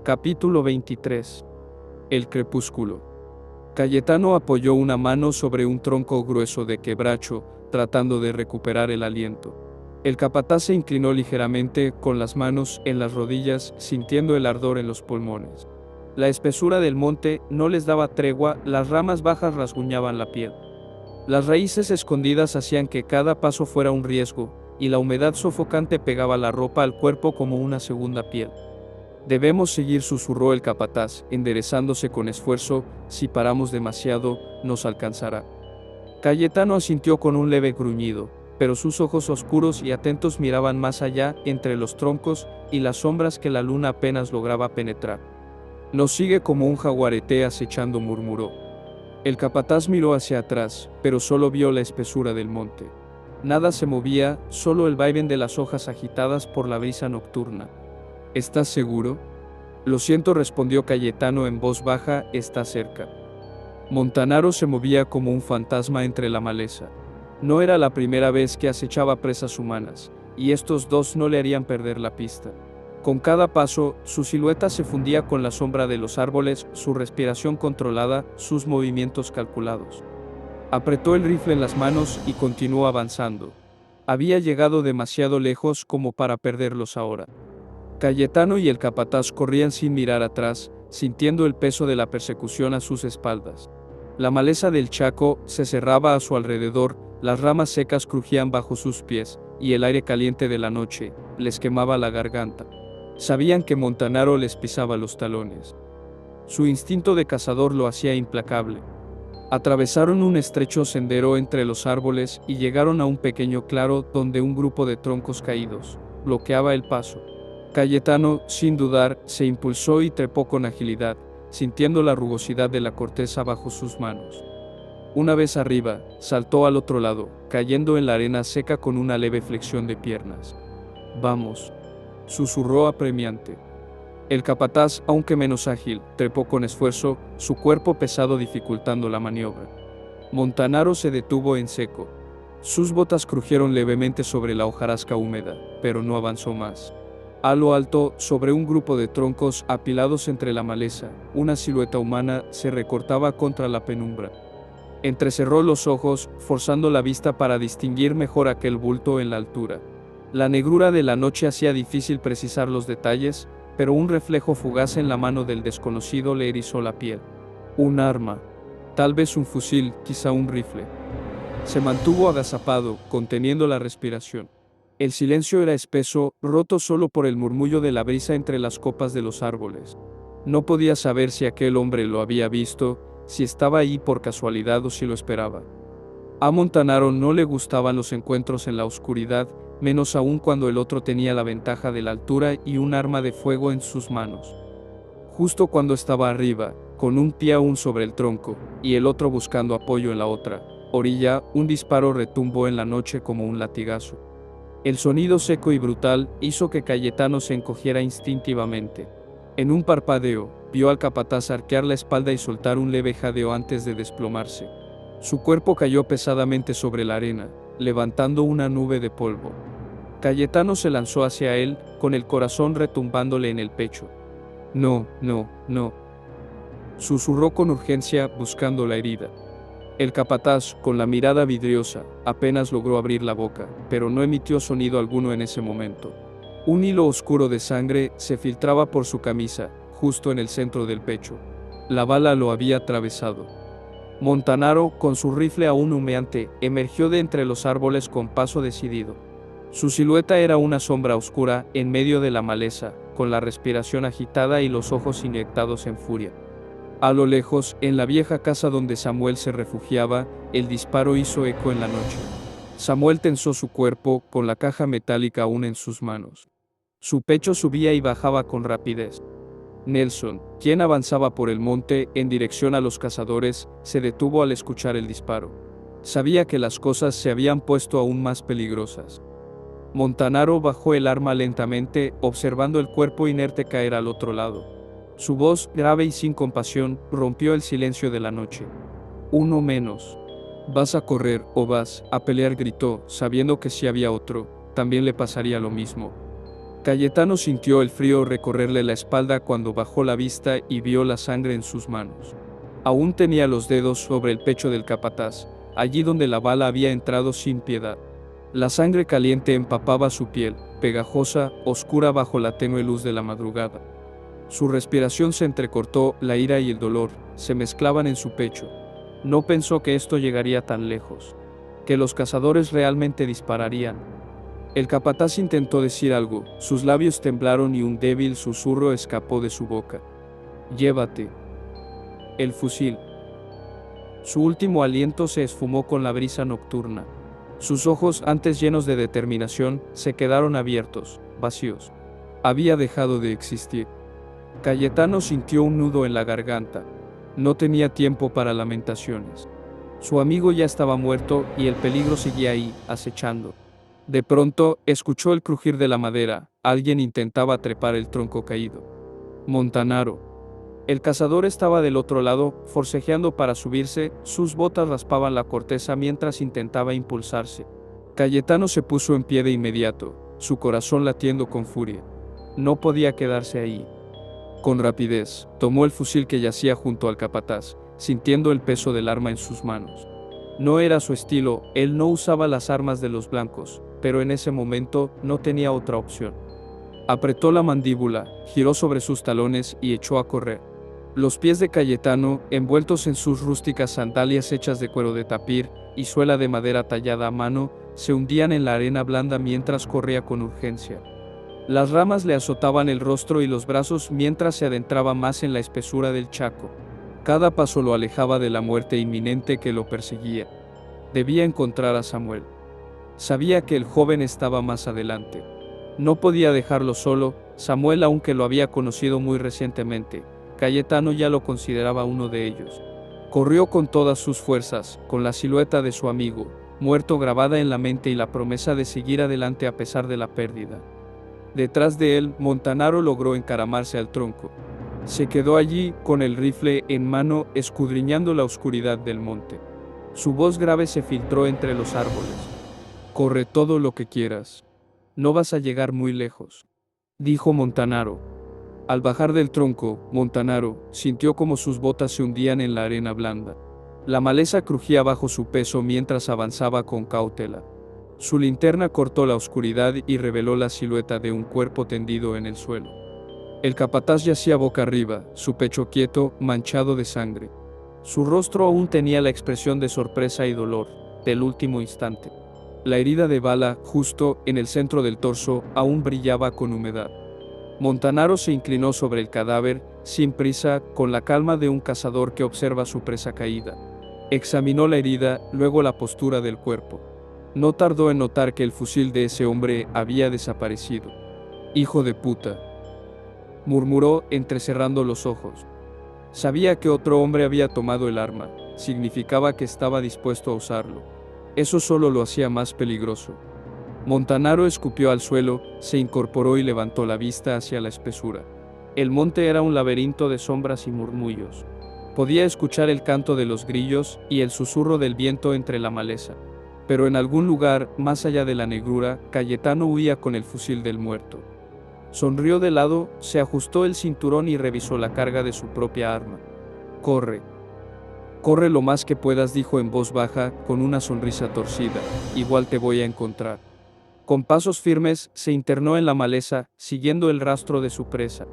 Capítulo 23. El crepúsculo. Cayetano apoyó una mano sobre un tronco grueso de quebracho, tratando de recuperar el aliento. El capataz se inclinó ligeramente, con las manos en las rodillas, sintiendo el ardor en los pulmones. La espesura del monte no les daba tregua, las ramas bajas rasguñaban la piel. Las raíces escondidas hacían que cada paso fuera un riesgo, y la humedad sofocante pegaba la ropa al cuerpo como una segunda piel. Debemos seguir, susurró el capataz, enderezándose con esfuerzo. Si paramos demasiado, nos alcanzará. Cayetano asintió con un leve gruñido, pero sus ojos oscuros y atentos miraban más allá, entre los troncos y las sombras que la luna apenas lograba penetrar. Nos sigue como un jaguarete acechando, murmuró. El capataz miró hacia atrás, pero solo vio la espesura del monte. Nada se movía, solo el vaivén de las hojas agitadas por la brisa nocturna. ¿Estás seguro? Lo siento, respondió Cayetano en voz baja, está cerca. Montanaro se movía como un fantasma entre la maleza. No era la primera vez que acechaba presas humanas, y estos dos no le harían perder la pista. Con cada paso, su silueta se fundía con la sombra de los árboles, su respiración controlada, sus movimientos calculados. Apretó el rifle en las manos y continuó avanzando. Había llegado demasiado lejos como para perderlos ahora. Cayetano y el capataz corrían sin mirar atrás, sintiendo el peso de la persecución a sus espaldas. La maleza del Chaco se cerraba a su alrededor, las ramas secas crujían bajo sus pies, y el aire caliente de la noche les quemaba la garganta. Sabían que Montanaro les pisaba los talones. Su instinto de cazador lo hacía implacable. Atravesaron un estrecho sendero entre los árboles y llegaron a un pequeño claro donde un grupo de troncos caídos bloqueaba el paso. Cayetano, sin dudar, se impulsó y trepó con agilidad, sintiendo la rugosidad de la corteza bajo sus manos. Una vez arriba, saltó al otro lado, cayendo en la arena seca con una leve flexión de piernas. «Vamos», susurró apremiante. El capataz, aunque menos ágil, trepó con esfuerzo, su cuerpo pesado dificultando la maniobra. Montanaro se detuvo en seco. Sus botas crujieron levemente sobre la hojarasca húmeda, pero no avanzó más. A lo alto, sobre un grupo de troncos apilados entre la maleza, una silueta humana se recortaba contra la penumbra. Entrecerró los ojos, forzando la vista para distinguir mejor aquel bulto en la altura. La negrura de la noche hacía difícil precisar los detalles, pero un reflejo fugaz en la mano del desconocido le erizó la piel. Un arma. Tal vez un fusil, quizá un rifle. Se mantuvo agazapado, conteniendo la respiración. El silencio era espeso, roto solo por el murmullo de la brisa entre las copas de los árboles. No podía saber si aquel hombre lo había visto, si estaba ahí por casualidad o si lo esperaba. A Montanaro no le gustaban los encuentros en la oscuridad, menos aún cuando el otro tenía la ventaja de la altura y un arma de fuego en sus manos. Justo cuando estaba arriba, con un pie aún sobre el tronco, y el otro buscando apoyo en la otra orilla, un disparo retumbó en la noche como un latigazo. El sonido seco y brutal hizo que Cayetano se encogiera instintivamente. En un parpadeo, vio al capataz arquear la espalda y soltar un leve jadeo antes de desplomarse. Su cuerpo cayó pesadamente sobre la arena, levantando una nube de polvo. Cayetano se lanzó hacia él, con el corazón retumbándole en el pecho. «No, no, no», susurró con urgencia, buscando la herida. El capataz, con la mirada vidriosa, apenas logró abrir la boca, pero no emitió sonido alguno en ese momento. Un hilo oscuro de sangre se filtraba por su camisa, justo en el centro del pecho. La bala lo había atravesado. Montanaro, con su rifle aún humeante, emergió de entre los árboles con paso decidido. Su silueta era una sombra oscura, en medio de la maleza, con la respiración agitada y los ojos inyectados en furia. A lo lejos, en la vieja casa donde Samuel se refugiaba, el disparo hizo eco en la noche. Samuel tensó su cuerpo, con la caja metálica aún en sus manos. Su pecho subía y bajaba con rapidez. Nelson, quien avanzaba por el monte, en dirección a los cazadores, se detuvo al escuchar el disparo. Sabía que las cosas se habían puesto aún más peligrosas. Montanaro bajó el arma lentamente, observando el cuerpo inerte caer al otro lado. Su voz, grave y sin compasión, rompió el silencio de la noche. «Uno menos. ¿Vas a correr o vas a pelear?», gritó, sabiendo que si había otro, también le pasaría lo mismo. Cayetano sintió el frío recorrerle la espalda cuando bajó la vista y vio la sangre en sus manos. Aún tenía los dedos sobre el pecho del capataz, allí donde la bala había entrado sin piedad. La sangre caliente empapaba su piel, pegajosa, oscura bajo la tenue luz de la madrugada. Su respiración se entrecortó, la ira y el dolor se mezclaban en su pecho. No pensó que esto llegaría tan lejos, que los cazadores realmente dispararían. El capataz intentó decir algo, sus labios temblaron y un débil susurro escapó de su boca. Llévate el fusil. Su último aliento se esfumó con la brisa nocturna. Sus ojos, antes llenos de determinación, se quedaron abiertos, vacíos. Había dejado de existir. Cayetano sintió un nudo en la garganta. No tenía tiempo para lamentaciones. Su amigo ya estaba muerto y el peligro seguía ahí, acechando. De pronto, escuchó el crujir de la madera. Alguien intentaba trepar el tronco caído. Montanaro. El cazador estaba del otro lado, forcejeando para subirse, sus botas raspaban la corteza mientras intentaba impulsarse. Cayetano se puso en pie de inmediato, su corazón latiendo con furia. No podía quedarse ahí. Con rapidez, tomó el fusil que yacía junto al capataz, sintiendo el peso del arma en sus manos. No era su estilo, él no usaba las armas de los blancos, pero en ese momento no tenía otra opción. Apretó la mandíbula, giró sobre sus talones y echó a correr. Los pies de Cayetano, envueltos en sus rústicas sandalias hechas de cuero de tapir y suela de madera tallada a mano, se hundían en la arena blanda mientras corría con urgencia. Las ramas le azotaban el rostro y los brazos mientras se adentraba más en la espesura del chaco. Cada paso lo alejaba de la muerte inminente que lo perseguía. Debía encontrar a Samuel. Sabía que el joven estaba más adelante. No podía dejarlo solo, Samuel, aunque lo había conocido muy recientemente, Cayetano ya lo consideraba uno de ellos. Corrió con todas sus fuerzas, con la silueta de su amigo, muerto grabada en la mente y la promesa de seguir adelante a pesar de la pérdida. Detrás de él, Montanaro logró encaramarse al tronco. Se quedó allí, con el rifle en mano, escudriñando la oscuridad del monte. Su voz grave se filtró entre los árboles. Corre todo lo que quieras. No vas a llegar muy lejos, dijo Montanaro. Al bajar del tronco, Montanaro sintió como sus botas se hundían en la arena blanda. La maleza crujía bajo su peso mientras avanzaba con cautela. Su linterna cortó la oscuridad y reveló la silueta de un cuerpo tendido en el suelo. El capataz yacía boca arriba, su pecho quieto, manchado de sangre. Su rostro aún tenía la expresión de sorpresa y dolor, del último instante. La herida de bala, justo en el centro del torso, aún brillaba con humedad. Montanaro se inclinó sobre el cadáver, sin prisa, con la calma de un cazador que observa su presa caída. Examinó la herida, luego la postura del cuerpo. No tardó en notar que el fusil de ese hombre había desaparecido. «Hijo de puta», murmuró, entrecerrando los ojos. Sabía que otro hombre había tomado el arma, significaba que estaba dispuesto a usarlo. Eso solo lo hacía más peligroso. Montanaro escupió al suelo, se incorporó y levantó la vista hacia la espesura. El monte era un laberinto de sombras y murmullos. Podía escuchar el canto de los grillos y el susurro del viento entre la maleza. Pero en algún lugar, más allá de la negrura, Cayetano huía con el fusil del muerto. Sonrió de lado, se ajustó el cinturón y revisó la carga de su propia arma. «Corre. Corre lo más que puedas», dijo en voz baja, con una sonrisa torcida. «Igual te voy a encontrar». Con pasos firmes, se internó en la maleza, siguiendo el rastro de su presa.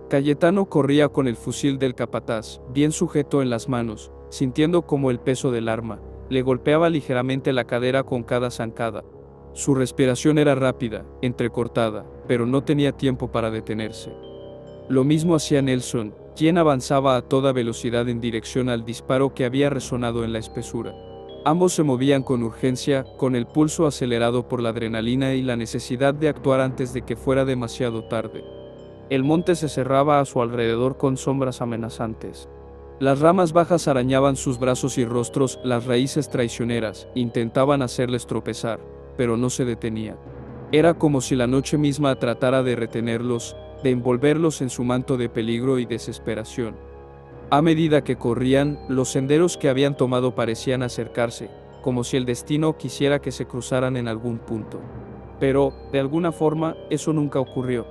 Cayetano corría con el fusil del capataz, bien sujeto en las manos, sintiendo como el peso del arma le golpeaba ligeramente la cadera con cada zancada. Su respiración era rápida, entrecortada, pero no tenía tiempo para detenerse. Lo mismo hacía Nelson, quien avanzaba a toda velocidad en dirección al disparo que había resonado en la espesura. Ambos se movían con urgencia, con el pulso acelerado por la adrenalina y la necesidad de actuar antes de que fuera demasiado tarde. El monte se cerraba a su alrededor con sombras amenazantes. Las ramas bajas arañaban sus brazos y rostros, las raíces traicioneras intentaban hacerles tropezar, pero no se detenían. Era como si la noche misma tratara de retenerlos, de envolverlos en su manto de peligro y desesperación. A medida que corrían, los senderos que habían tomado parecían acercarse, como si el destino quisiera que se cruzaran en algún punto. Pero, de alguna forma, eso nunca ocurrió.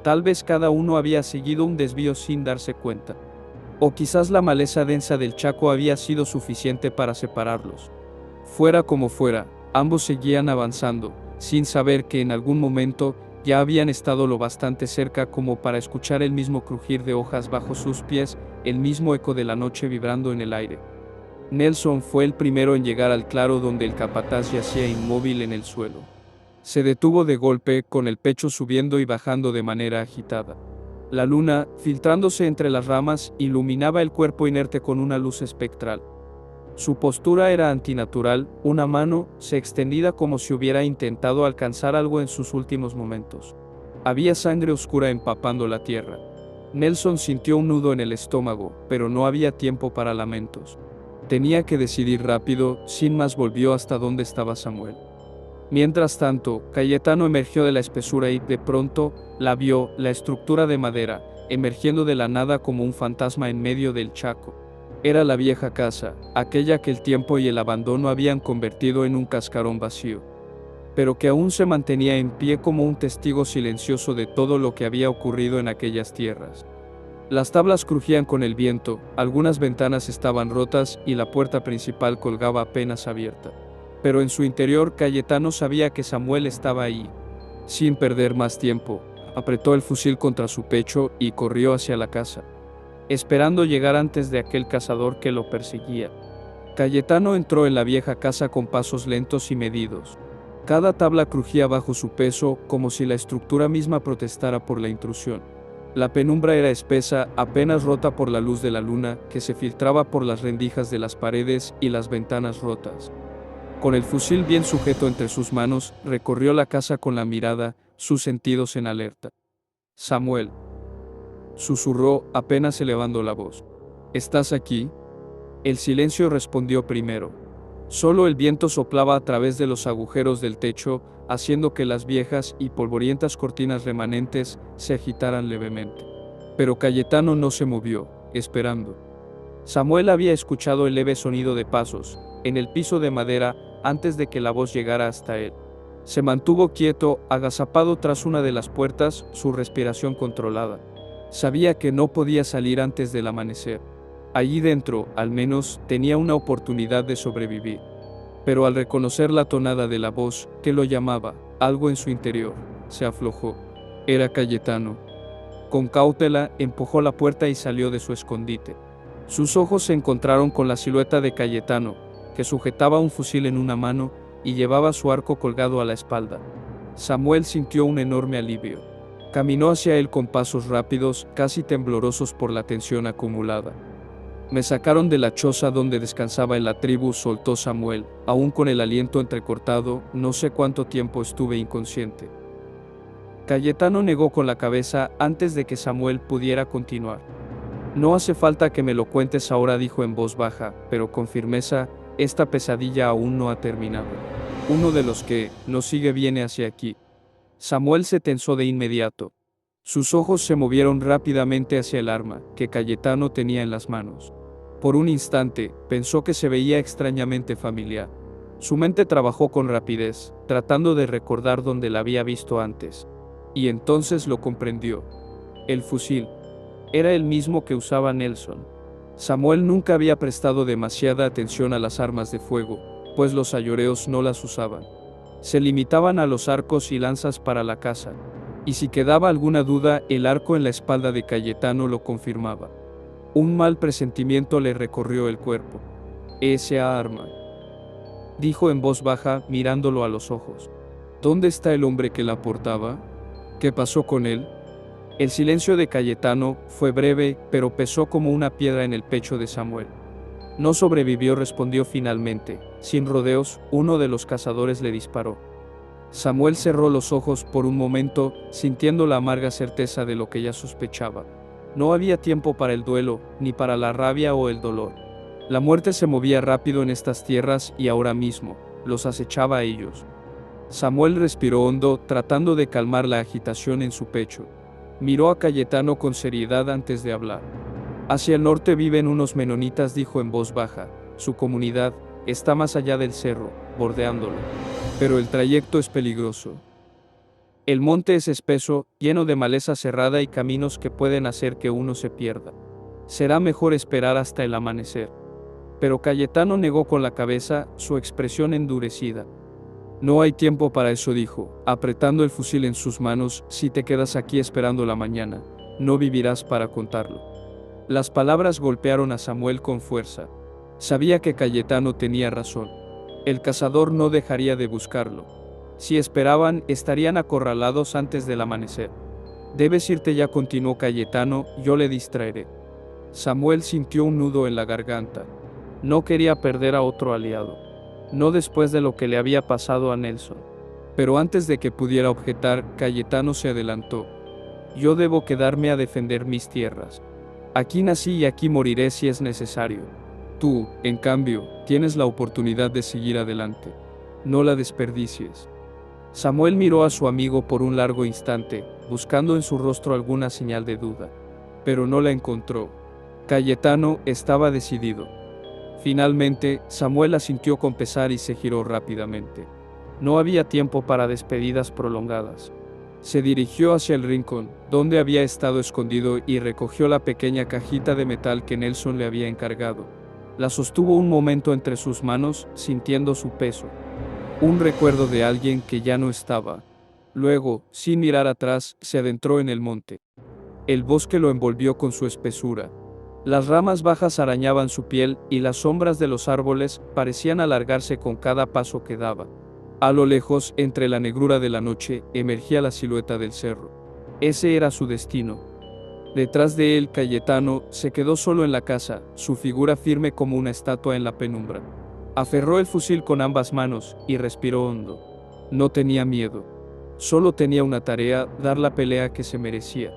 Tal vez cada uno había seguido un desvío sin darse cuenta. O quizás la maleza densa del Chaco había sido suficiente para separarlos. Fuera como fuera, ambos seguían avanzando, sin saber que en algún momento ya habían estado lo bastante cerca como para escuchar el mismo crujir de hojas bajo sus pies, el mismo eco de la noche vibrando en el aire. Nelson fue el primero en llegar al claro donde el capataz yacía inmóvil en el suelo. Se detuvo de golpe, con el pecho subiendo y bajando de manera agitada. La luna, filtrándose entre las ramas, iluminaba el cuerpo inerte con una luz espectral. Su postura era antinatural, una mano se extendida como si hubiera intentado alcanzar algo en sus últimos momentos. Había sangre oscura empapando la tierra. Nelson sintió un nudo en el estómago, pero no había tiempo para lamentos. Tenía que decidir rápido, sin más volvió hasta donde estaba Samuel. Mientras tanto, Cayetano emergió de la espesura y, de pronto, la vio, la estructura de madera, emergiendo de la nada como un fantasma en medio del Chaco. Era la vieja casa, aquella que el tiempo y el abandono habían convertido en un cascarón vacío, pero que aún se mantenía en pie como un testigo silencioso de todo lo que había ocurrido en aquellas tierras. Las tablas crujían con el viento, algunas ventanas estaban rotas y la puerta principal colgaba apenas abierta. Pero en su interior Cayetano sabía que Samuel estaba ahí. Sin perder más tiempo, apretó el fusil contra su pecho y corrió hacia la casa, esperando llegar antes de aquel cazador que lo perseguía. Cayetano entró en la vieja casa con pasos lentos y medidos. Cada tabla crujía bajo su peso, como si la estructura misma protestara por la intrusión. La penumbra era espesa, apenas rota por la luz de la luna, que se filtraba por las rendijas de las paredes y las ventanas rotas. Con el fusil bien sujeto entre sus manos, recorrió la casa con la mirada, sus sentidos en alerta. «Samuel», susurró, apenas elevando la voz. «¿Estás aquí?» El silencio respondió primero. Solo el viento soplaba a través de los agujeros del techo, haciendo que las viejas y polvorientas cortinas remanentes se agitaran levemente. Pero Cayetano no se movió, esperando. Samuel había escuchado el leve sonido de pasos, en el piso de madera, antes de que la voz llegara hasta él. Se mantuvo quieto, agazapado tras una de las puertas, su respiración controlada. Sabía que no podía salir antes del amanecer. Allí dentro, al menos, tenía una oportunidad de sobrevivir. Pero al reconocer la tonada de la voz, que lo llamaba, algo en su interior se aflojó. Era Cayetano. Con cautela, empujó la puerta y salió de su escondite. Sus ojos se encontraron con la silueta de Cayetano, que sujetaba un fusil en una mano y llevaba su arco colgado a la espalda. Samuel sintió un enorme alivio. Caminó hacia él con pasos rápidos, casi temblorosos por la tensión acumulada. «Me sacaron de la choza donde descansaba en la tribu», soltó Samuel, aún con el aliento entrecortado. «No sé cuánto tiempo estuve inconsciente». Cayetano negó con la cabeza antes de que Samuel pudiera continuar. «No hace falta que me lo cuentes ahora», dijo en voz baja, pero con firmeza. «Esta pesadilla aún no ha terminado. Uno de los que nos sigue viene hacia aquí». Samuel se tensó de inmediato. Sus ojos se movieron rápidamente hacia el arma que Cayetano tenía en las manos. Por un instante, pensó que se veía extrañamente familiar. Su mente trabajó con rapidez, tratando de recordar dónde la había visto antes. Y entonces lo comprendió. El fusil era el mismo que usaba Nelson. Samuel nunca había prestado demasiada atención a las armas de fuego, pues los ayoreos no las usaban. Se limitaban a los arcos y lanzas para la caza. Y si quedaba alguna duda, el arco en la espalda de Cayetano lo confirmaba. Un mal presentimiento le recorrió el cuerpo. «Esa arma», dijo en voz baja, mirándolo a los ojos. «¿Dónde está el hombre que la portaba? ¿Qué pasó con él?» El silencio de Cayetano fue breve, pero pesó como una piedra en el pecho de Samuel. «No sobrevivió», respondió finalmente. Sin rodeos, uno de los cazadores le disparó. Samuel cerró los ojos por un momento, sintiendo la amarga certeza de lo que ya sospechaba. No había tiempo para el duelo, ni para la rabia o el dolor. La muerte se movía rápido en estas tierras y ahora mismo los acechaba a ellos. Samuel respiró hondo, tratando de calmar la agitación en su pecho. Miró a Cayetano con seriedad antes de hablar. «Hacia el norte viven unos menonitas», dijo en voz baja. «Su comunidad está más allá del cerro, bordeándolo. Pero el trayecto es peligroso». El monte es espeso, lleno de maleza cerrada y caminos que pueden hacer que uno se pierda. Será mejor esperar hasta el amanecer. Pero Cayetano negó con la cabeza, su expresión endurecida. No hay tiempo para eso, dijo, apretando el fusil en sus manos. Si te quedas aquí esperando la mañana, no vivirás para contarlo. Las palabras golpearon a Samuel con fuerza. Sabía que Cayetano tenía razón. El cazador no dejaría de buscarlo. Si esperaban, estarían acorralados antes del amanecer. Debes irte ya, continuó Cayetano, yo le distraeré. Samuel sintió un nudo en la garganta. No quería perder a otro aliado. No después de lo que le había pasado a Nelson. Pero antes de que pudiera objetar, Cayetano se adelantó. Yo debo quedarme a defender mis tierras. Aquí nací y aquí moriré si es necesario. Tú, en cambio, tienes la oportunidad de seguir adelante. No la desperdicies. Samuel miró a su amigo por un largo instante, buscando en su rostro alguna señal de duda. Pero no la encontró. Cayetano estaba decidido. Finalmente, Samuel asintió con pesar y se giró rápidamente. No había tiempo para despedidas prolongadas. Se dirigió hacia el rincón, donde había estado escondido, y recogió la pequeña cajita de metal que Nelson le había encargado. La sostuvo un momento entre sus manos, sintiendo su peso. Un recuerdo de alguien que ya no estaba. Luego, sin mirar atrás, se adentró en el monte. El bosque lo envolvió con su espesura. Las ramas bajas arañaban su piel, y las sombras de los árboles parecían alargarse con cada paso que daba. A lo lejos, entre la negrura de la noche, emergía la silueta del cerro. Ese era su destino. Detrás de él, Cayetano se quedó solo en la casa, su figura firme como una estatua en la penumbra. Aferró el fusil con ambas manos, y respiró hondo. No tenía miedo. Solo tenía una tarea, dar la pelea que se merecía.